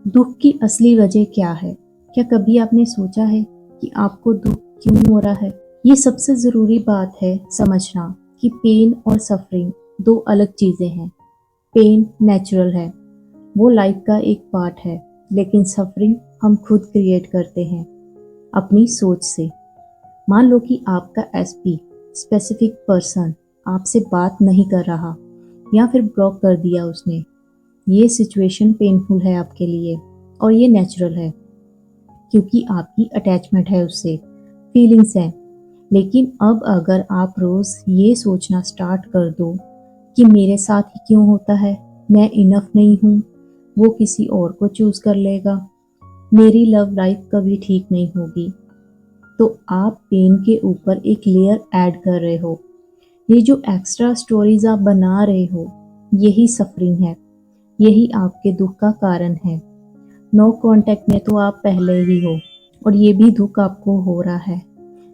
दुख की असली वजह क्या है? क्या कभी आपने सोचा है कि आपको दुख क्यों हो रहा है? ये सबसे ज़रूरी बात है समझना कि पेन और सफरिंग दो अलग चीज़ें हैं। पेन नेचुरल है, वो लाइफ का एक पार्ट है, लेकिन सफरिंग हम खुद क्रिएट करते हैं अपनी सोच से। मान लो कि आपका एसपी स्पेसिफिक पर्सन आपसे बात नहीं कर रहा या फिर ब्लॉक कर दिया उसने। ये सिचुएशन पेनफुल है आपके लिए और ये नेचुरल है क्योंकि आपकी अटैचमेंट है उससे, फीलिंग्स हैं। लेकिन अब अगर आप रोज़ ये सोचना स्टार्ट कर दो कि मेरे साथ ही क्यों होता है, मैं इनफ नहीं हूँ, वो किसी और को चूज़ कर लेगा, मेरी लव लाइफ कभी ठीक नहीं होगी, तो आप पेन के ऊपर एक लेयर ऐड कर रहे हो। ये जो एक्स्ट्रा स्टोरीज आप बना रहे हो, यही सफरिंग है, यही आपके दुख का कारण है। नो कांटेक्ट में तो आप पहले ही हो और ये भी दुख आपको हो रहा है,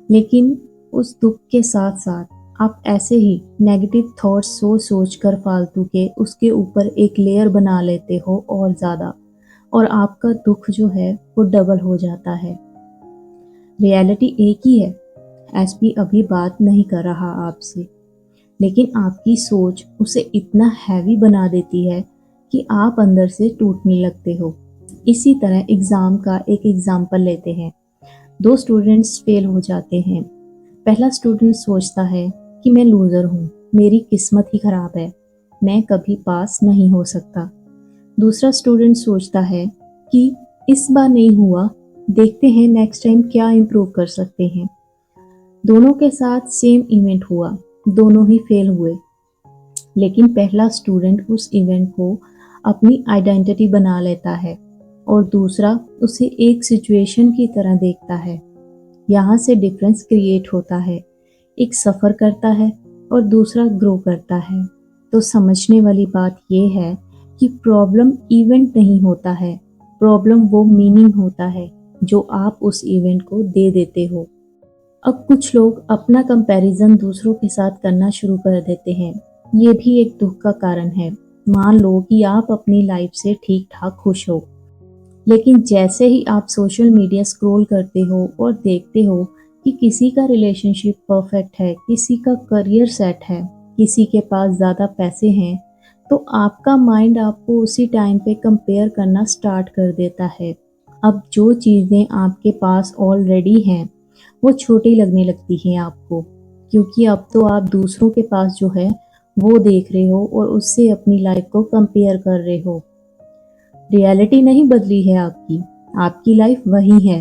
लेकिन उस दुख के साथ साथ आप ऐसे ही नेगेटिव थॉट्स सोच कर फालतू के उसके ऊपर एक लेयर बना लेते हो और ज़्यादा, और आपका दुख जो है वो डबल हो जाता है। रियलिटी एक ही है, एसपी अभी बात नहीं कर रहा आपसे, लेकिन आपकी सोच उसे इतना हैवी बना देती है कि आप अंदर से टूटने लगते हो। इसी तरह एग्ज़ाम का एक एग्जाम्पल लेते हैं। दो स्टूडेंट्स फेल हो जाते हैं। पहला स्टूडेंट सोचता है कि मैं लूज़र हूँ, मेरी किस्मत ही खराब है, मैं कभी पास नहीं हो सकता। दूसरा स्टूडेंट सोचता है कि इस बार नहीं हुआ, देखते हैं नेक्स्ट टाइम क्या इम्प्रूव कर सकते हैं। दोनों के साथ सेम इवेंट हुआ, दोनों ही फेल हुए, लेकिन पहला स्टूडेंट उस इवेंट को अपनी आइडेंटिटी बना लेता है और दूसरा उसे एक सिचुएशन की तरह देखता है। यहाँ से डिफरेंस क्रिएट होता है, एक सफ़र करता है और दूसरा ग्रो करता है। तो समझने वाली बात यह है कि प्रॉब्लम इवेंट नहीं होता है, प्रॉब्लम वो मीनिंग होता है जो आप उस इवेंट को दे देते हो। अब कुछ लोग अपना कंपैरिजन दूसरों के साथ करना शुरू कर देते हैं, ये भी एक दुख का कारण है। मान लो कि आप अपनी लाइफ से ठीक ठाक खुश हो, लेकिन जैसे ही आप सोशल मीडिया स्क्रॉल करते हो और देखते हो कि किसी का रिलेशनशिप परफेक्ट है, किसी का करियर सेट है, किसी के पास ज़्यादा पैसे हैं, तो आपका माइंड आपको उसी टाइम पे कंपेयर करना स्टार्ट कर देता है। अब जो चीज़ें आपके पास ऑलरेडी हैं वो छोटी लगने लगती हैं आपको, क्योंकि अब तो आप दूसरों के पास जो है वो देख रहे हो और उससे अपनी लाइफ को कंपेयर कर रहे हो। रियलिटी नहीं बदली है आपकी, आपकी लाइफ वही है,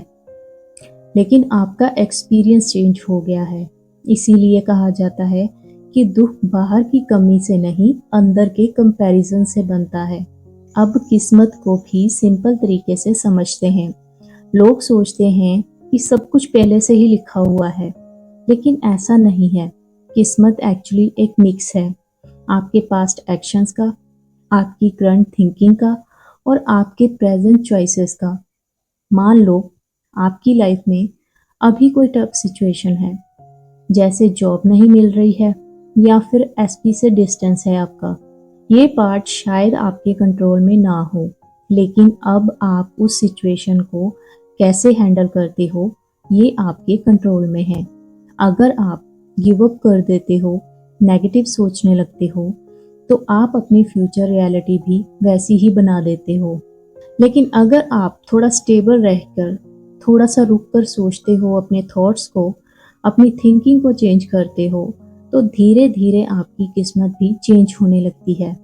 लेकिन आपका एक्सपीरियंस चेंज हो गया है। इसीलिए कहा जाता है कि दुख बाहर की कमी से नहीं, अंदर के कंपैरिजन से बनता है। अब किस्मत को भी सिंपल तरीके से समझते हैं। लोग सोचते हैं कि सब कुछ पहले से ही लिखा हुआ है, लेकिन ऐसा नहीं है। किस्मत एक्चुअली एक मिक्स है आपके पास्ट एक्शंस का, आपकी करंट थिंकिंग का और आपके प्रेजेंट चॉइसेस का। मान लो आपकी लाइफ में अभी कोई टफ सिचुएशन है, जैसे जॉब नहीं मिल रही है या फिर एसपी से डिस्टेंस है आपका। ये पार्ट शायद आपके कंट्रोल में ना हो, लेकिन अब आप उस सिचुएशन को कैसे हैंडल करते हो ये आपके कंट्रोल में है। अगर आप गिव अप कर देते हो, नेगेटिव सोचने लगते हो, तो आप अपनी फ्यूचर रियलिटी भी वैसी ही बना देते हो। लेकिन अगर आप थोड़ा स्टेबल रहकर, थोड़ा सा रुक कर सोचते हो, अपने थॉट्स को, अपनी थिंकिंग को चेंज करते हो, तो धीरे धीरे आपकी किस्मत भी चेंज होने लगती है।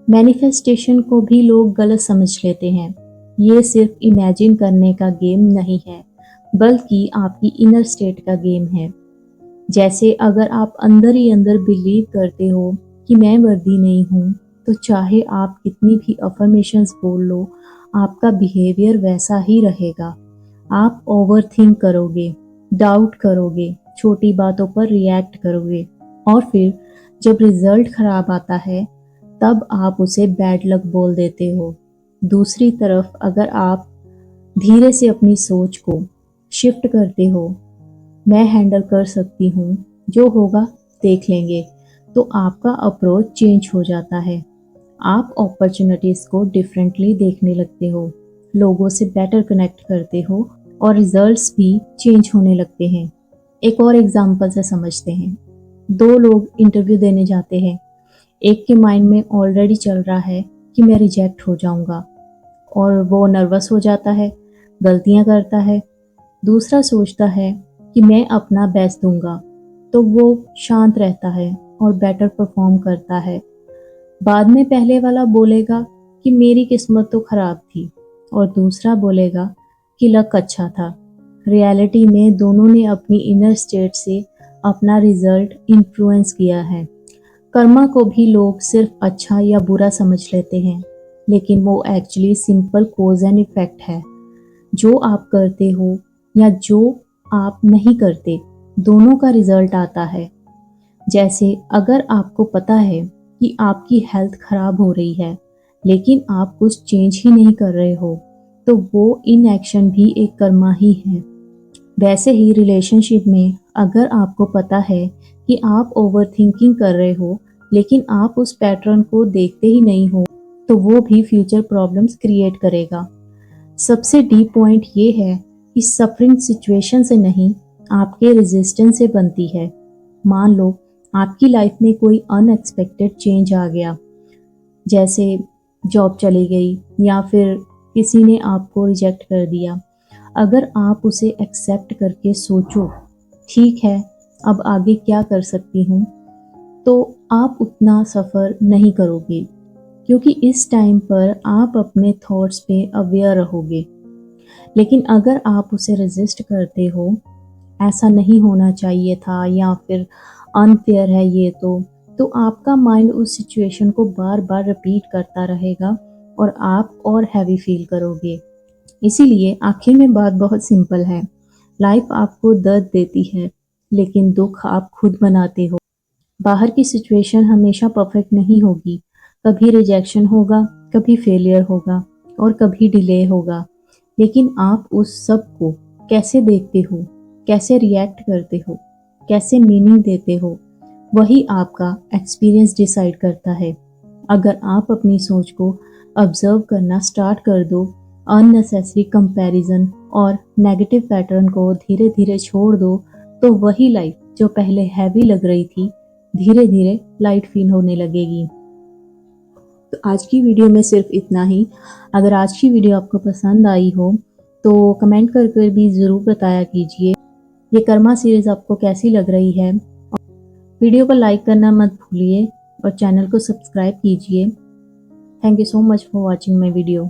मैनिफेस्टेशन को भी लोग गलत समझ लेते हैं। ये सिर्फ इमेजिन करने का गेम नहीं है, बल्कि आपकी इनर स्टेट का गेम है। जैसे अगर आप अंदर ही अंदर बिलीव करते हो कि मैं वर्दी नहीं हूँ, तो चाहे आप कितनी भी अफर्मेशंस बोल लो, आपका बिहेवियर वैसा ही रहेगा। आप ओवरथिंक करोगे, डाउट करोगे, छोटी बातों पर रिएक्ट करोगे, और फिर जब रिजल्ट खराब आता है तब आप उसे बैड लक बोल देते हो। दूसरी तरफ अगर आप धीरे से अपनी सोच को शिफ्ट करते हो, मैं हैंडल कर सकती हूँ, जो होगा देख लेंगे, तो आपका अप्रोच चेंज हो जाता है। आप अपॉर्चुनिटीज़ को डिफरेंटली देखने लगते हो। लोगों से बेटर कनेक्ट करते हो और रिजल्ट्स भी चेंज होने लगते हैं। एक और एग्जांपल से समझते हैं। दो लोग इंटरव्यू देने जाते हैं। एक के माइंड में ऑलरेडी चल रहा है कि मैं रिजेक्ट हो जाऊंगा और वो नर्वस हो जाता है, गलतियां करता है। दूसरा सोचता है कि मैं अपना बेस्ट दूंगा, तो वो शांत रहता है और बेटर परफॉर्म करता है। बाद में पहले वाला बोलेगा कि मेरी किस्मत तो खराब थी और दूसरा बोलेगा कि लक अच्छा था। रियलिटी में दोनों ने अपनी इनर स्टेट से अपना रिजल्ट इन्फ्लुएंस किया है। कर्मा को भी लोग सिर्फ अच्छा या बुरा समझ लेते हैं, लेकिन वो actually simple cause and effect है। जो आप करते हो या जो आप नहीं करते, दोनों का रिजल्ट आता है। जैसे अगर आपको पता है कि आपकी हेल्थ खराब हो रही है, लेकिन आप कुछ चेंज ही नहीं कर रहे हो, तो वो इनएक्शन भी एक कर्मा ही है। वैसे ही रिलेशनशिप में अगर आपको पता है कि आप ओवरथिंकिंग कर रहे हो, लेकिन आप उस पैटर्न को देखते ही नहीं हो, तो वो भी फ्यूचर प्रॉब्लम्स क्रिएट करेगा। सबसे डीप पॉइंट ये है कि सफरिंग सिचुएशन से नहीं, आपके रेजिस्टेंस से बनती है। मान लो आपकी लाइफ में कोई अनएक्सपेक्टेड चेंज आ गया, जैसे जॉब चली गई या फिर किसी ने आपको रिजेक्ट कर दिया। अगर आप उसे एक्सेप्ट करके सोचो, ठीक है अब आगे क्या कर सकती हूँ, तो आप उतना सफ़र नहीं करोगे, क्योंकि इस टाइम पर आप अपने थॉट्स पे अवेयर रहोगे। लेकिन अगर आप उसे रेजिस्ट करते हो, ऐसा नहीं होना चाहिए था या फिर अनफेयर है ये, तो आपका माइंड उस सिचुएशन को बार बार रिपीट करता रहेगा और आप और हैवी फील करोगे। इसीलिए आखिर में बात बहुत सिंपल है। लाइफ आपको दर्द देती है, लेकिन दुख आप खुद बनाते हो। बाहर की सिचुएशन हमेशा परफेक्ट नहीं होगी। कभी रिजेक्शन होगा, कभी फेलियर होगा और कभी डिले होगा। लेकिन आप उस सब को कैसे देखते हो, कैसे रिएक्ट करते हो, कैसे मीनिंग देते हो, वही आपका एक्सपीरियंस डिसाइड करता है। अगर आप अपनी सोच को ऑब्जर्व करना स्टार्ट कर दो, अननेसेसरी कंपैरिजन और नेगेटिव पैटर्न को धीरे धीरे छोड़ दो, तो वही लाइफ जो पहले हैवी लग रही थी, धीरे धीरे लाइट फील होने लगेगी। तो आज की वीडियो में सिर्फ इतना ही। अगर आज की वीडियो आपको पसंद आई हो तो कमेंट करके भी ज़रूर बताया कीजिए ये कर्मा सीरीज़ आपको कैसी लग रही है। वीडियो को लाइक करना मत भूलिए और चैनल को सब्सक्राइब कीजिए। Thank you so much for watching my video.